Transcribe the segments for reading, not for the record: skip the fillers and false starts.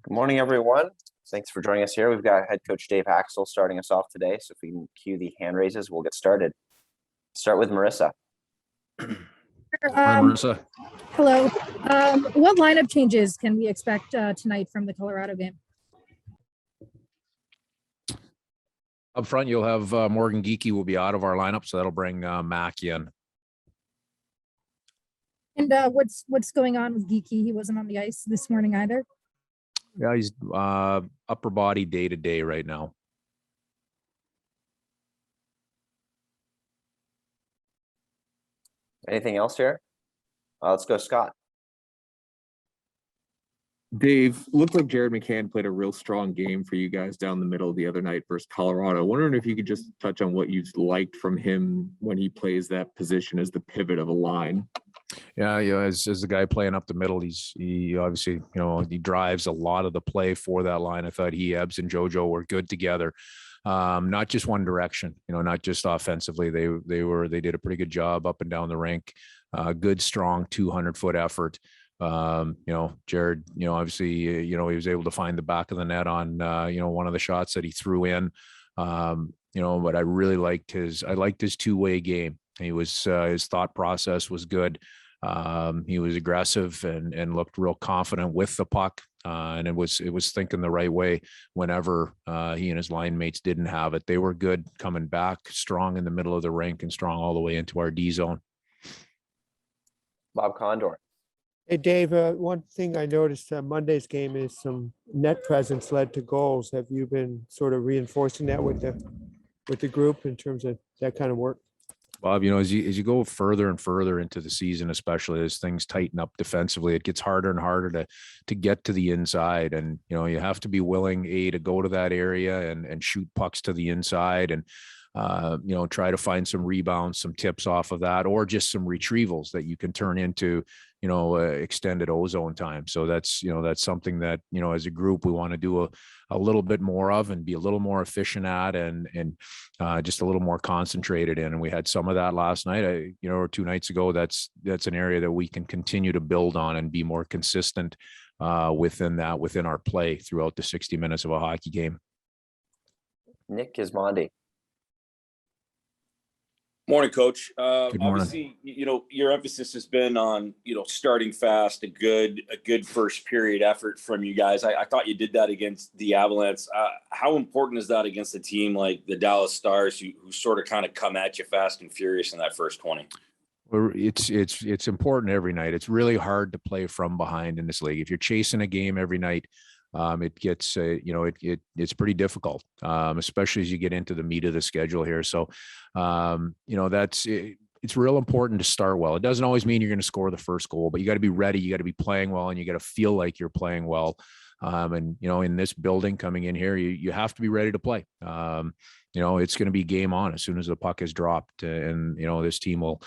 Good morning, everyone. Thanks for joining us here. We've got head coach Dave Hakstol starting us off today. So if we can cue the hand raises, we'll get started. Start with Marissa. Hi, Marissa. Hello. What lineup changes can we expect tonight from the Colorado game? Up front, you'll have Morgan Geekie will be out of our lineup, so that'll bring Mac in. And what's going on with Geekie? He wasn't on the ice this morning either. Yeah, he's upper body day to day right now. Anything else here? Let's go, Scott. Dave, looked like Jared McCann played a real strong game for you guys down the middle the other night versus Colorado. Wondering if you could just touch on what you've liked from him when he plays that position as the pivot of a line. Yeah, as the guy playing up the middle, he obviously, he drives a lot of the play for that line. I thought Ebbs and JoJo were good together. Not just one direction, not just offensively. They did a pretty good job up and down the rink. Good, strong 200-foot effort. Jared, obviously, he was able to find the back of the net on, one of the shots that he threw in. But I really liked his two-way game. He was, his thought process was good. He was aggressive and looked real confident with the puck. And it was thinking the right way whenever he and his line mates didn't have it. They were good coming back, strong in the middle of the rink and strong all the way into our D zone. Bob Condor. Hey, Dave, one thing I noticed Monday's game is some net presence led to goals. Have you been sort of reinforcing that with the group in terms of that kind of work? Bob, as you go further and further into the season, especially as things tighten up defensively, it gets harder and harder to get to the inside. And, you have to be willing, to go to that area and shoot pucks to the inside and, try to find some rebounds, some tips off of that, or just some retrievals that you can turn into, extended ozone time. So that's something that, as a group, we want to do a little bit more of and be a little more efficient at and just a little more concentrated in. And we had some of that last night, or 2 nights ago. That's an area that we can continue to build on and be more consistent within our play throughout the 60 minutes of a hockey game. Nick Gismondi. Morning, Coach. Good morning. Obviously, your emphasis has been on, starting fast, a good first period effort from you guys. I thought you did that against the Avalanche. How important is that against a team like the Dallas Stars who sort of kind of come at you fast and furious in that first 20? Well, it's important every night. It's really hard to play from behind in this league. If you're chasing a game every night, it gets, it's pretty difficult, especially as you get into the meat of the schedule here. So, it's real important to start well. It doesn't always mean you're going to score the first goal, but you got to be ready. You got to be playing well, and you got to feel like you're playing well. In this building coming in here, you have to be ready to play. It's going to be game on as soon as the puck is dropped, and this team will.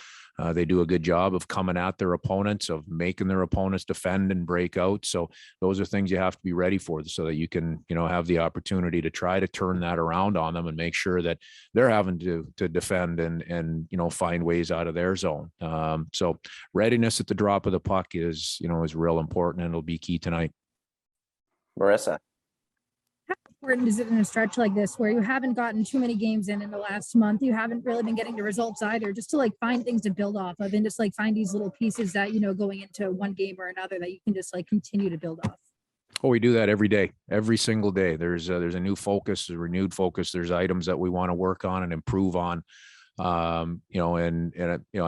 They do a good job of coming at their opponents, of making their opponents defend and break out. So those are things you have to be ready for so that you can, have the opportunity to try to turn that around on them and make sure that they're having to defend and find ways out of their zone. So readiness at the drop of the puck is real important, and it'll be key tonight. Marissa. How important is it in a stretch like this where you haven't gotten too many games in the last month? You haven't really been getting the results either, just to find things to build off of and just find these little pieces that, going into one game or another that you can just continue to build off. Oh, we do that every day, every single day. There's a new focus, a renewed focus. There's items that we want to work on and improve on. I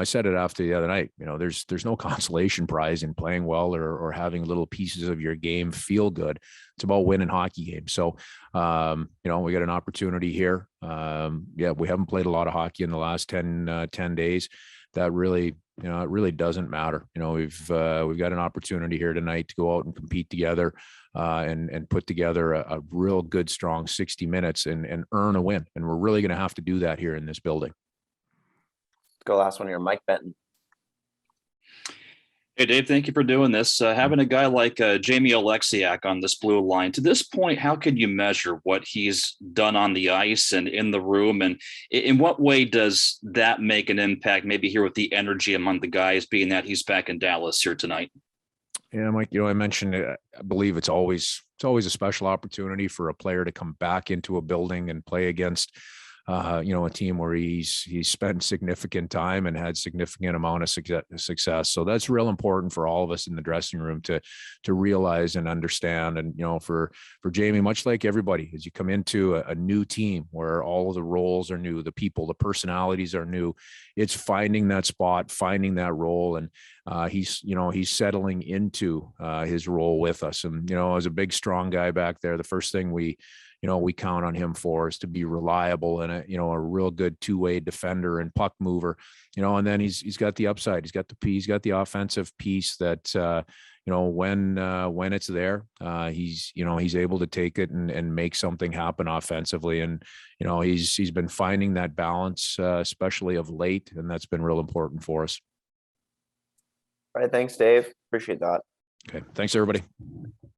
said it after the other night, there's no consolation prize in playing well or having little pieces of your game feel good. It's about winning hockey games. So, we got an opportunity here. We haven't played a lot of hockey in the last 10 days. That really, it really doesn't matter. We've got an opportunity here tonight to go out and compete together and put together a real good, strong 60 minutes and earn a win. And we're really going to have to do that here in this building. Go last one here, Mike Benton. Hey, Dave, thank you for doing this. Having a guy like Jamie Oleksiak on this blue line, to this point, how can you measure what he's done on the ice and in the room? And in what way does that make an impact, maybe here with the energy among the guys, being that he's back in Dallas here tonight? Yeah, Mike, I mentioned, I believe it's always it's always a special opportunity for a player to come back into a building and play against a team where he's spent significant time and had significant amount of success. So that's real important for all of us in the dressing room to realize and understand. And, for Jamie, much like everybody, as you come into a new team where all of the roles are new, the people, the personalities are new, it's finding that spot, finding that role. And he's settling into his role with us. And, as a big, strong guy back there, the first thing we count on him for is to be reliable and a real good two-way defender and puck mover, and then he's got the upside. He's got the offensive piece that, when it's there, he's able to take it and make something happen offensively. And, he's been finding that balance, especially of late. And that's been real important for us. All right. Thanks, Dave. Appreciate that. Okay. Thanks, everybody.